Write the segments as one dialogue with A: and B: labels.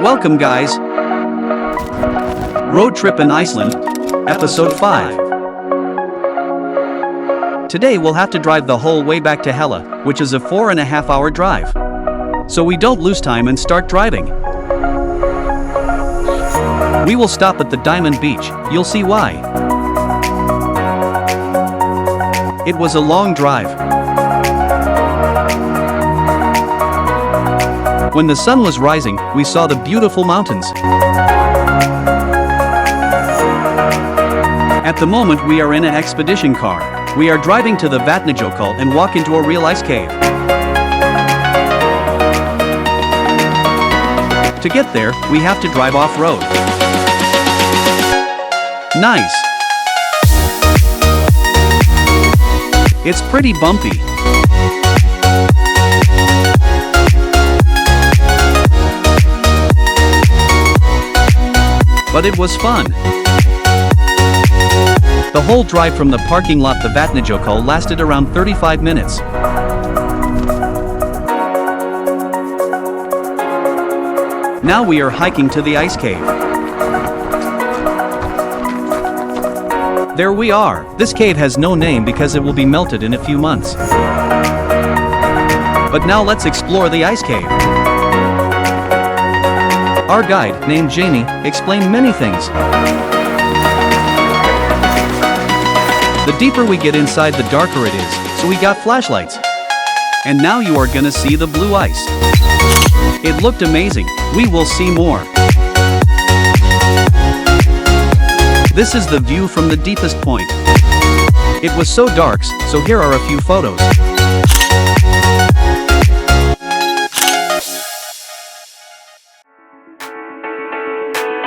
A: Welcome guys! Road Trip in Iceland, Episode 5. Today we'll have to drive the whole way back to Hella, which is a 4.5-hour drive. So we don't lose time and start driving. We will stop at the Diamond Beach, you'll see why. It was a long drive. When the sun was rising, we saw the beautiful mountains. At the moment we are in an expedition car. We are driving to the Vatnajökull and walk into a real ice cave. To get there, we have to drive off-road. Nice! It's pretty bumpy. But it was fun. The whole drive from the parking lot to Vatnajökull lasted around 35 minutes. Now we are hiking to the ice cave. There we are. This cave has no name because it will be melted in a few months. But now let's explore the ice cave. Our guide, named Jamie, explained many things. The deeper we get inside, the darker it is, so we got flashlights. And now you are gonna see the blue ice. It looked amazing. We will see more. This is the view from the deepest point. It was so dark, so here are a few photos.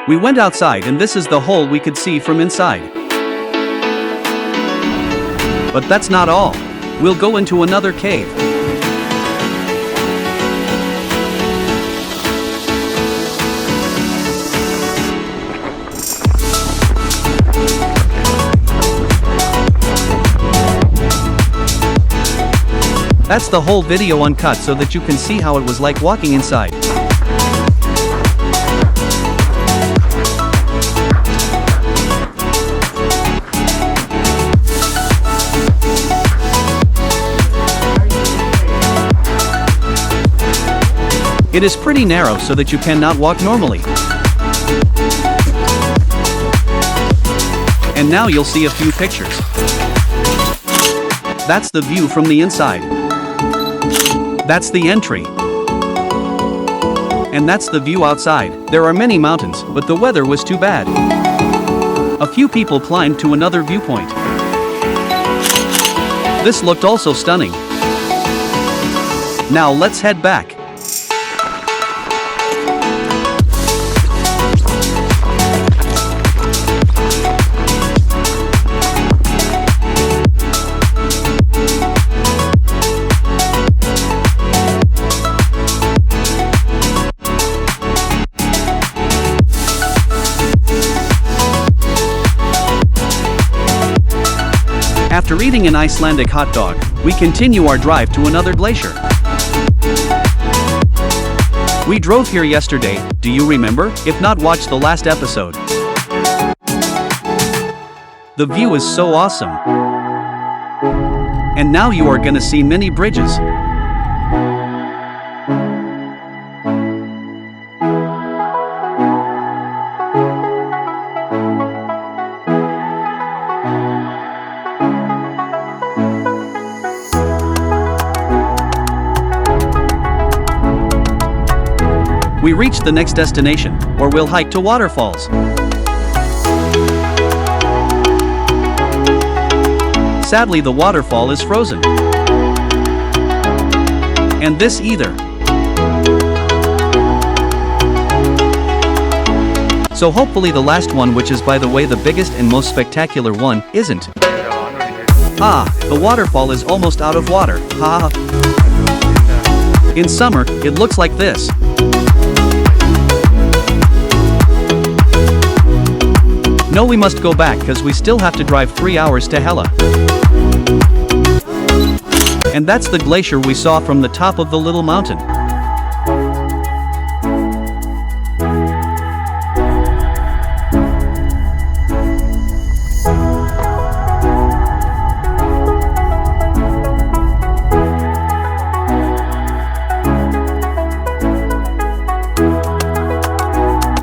A: We went outside and this is the hole we could see from inside. But that's not all. We'll go into another cave. That's the whole video uncut so that you can see how it was like walking inside. It is pretty narrow so that you cannot walk normally. And now you'll see a few pictures. That's the view from the inside. That's the entry. And that's the view outside. There are many mountains, but the weather was too bad. A few people climbed to another viewpoint. This looked also stunning. Now let's head back. After eating an Icelandic hot dog, we continue our drive to another glacier. We drove here yesterday, do you remember? If not, watch the last episode. The view is so awesome. And now you are gonna see many bridges. We reached the next destination, or we'll hike to waterfalls. Sadly, the waterfall is frozen. And this either. So hopefully the last one, which is by the way the biggest and most spectacular one, isn't. Ah, the waterfall is almost out of water, haha. In summer, it looks like this. No, we must go back because we still have to drive 3 hours to Hella. And that's the glacier we saw from the top of the little mountain.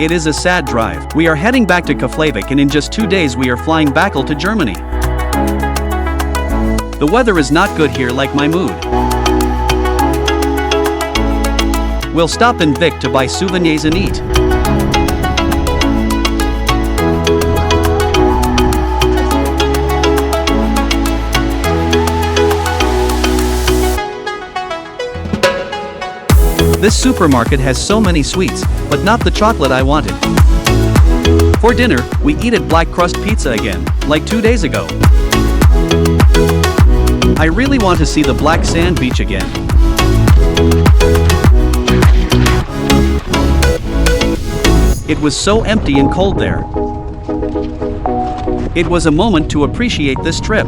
A: It is a sad drive. We are heading back to Keflavik and in just 2 days we are flying back to Germany. The weather is not good here, like my mood. We'll stop in Vik to buy souvenirs and eat. This supermarket has so many sweets, but not the chocolate I wanted. For dinner, we eat at black crust pizza again, like 2 days ago. I really want to see the black sand beach again. It was so empty and cold there. It was a moment to appreciate this trip.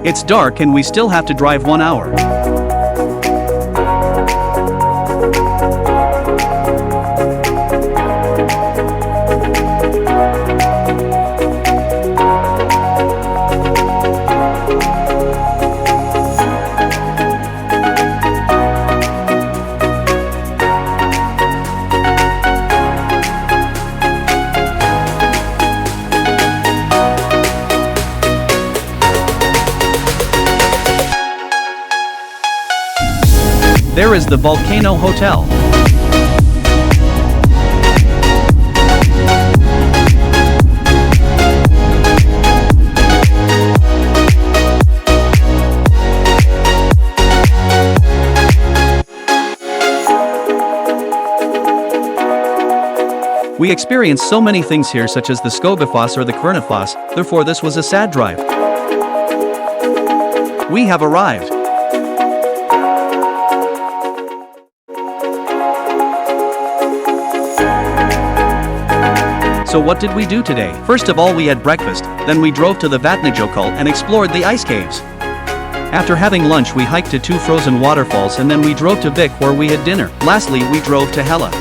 A: It's dark and we still have to drive 1 hour. There is the Volcano Hotel. We experienced so many things here, such as the Skogafoss or the Kvernefoss, therefore this was a sad drive. We have arrived. So what did we do today? First of all, we had breakfast, then we drove to the Vatnajökull and explored the ice caves. After having lunch we hiked to 2 frozen waterfalls and then we drove to Vik where we had dinner. Lastly, we drove to Hella.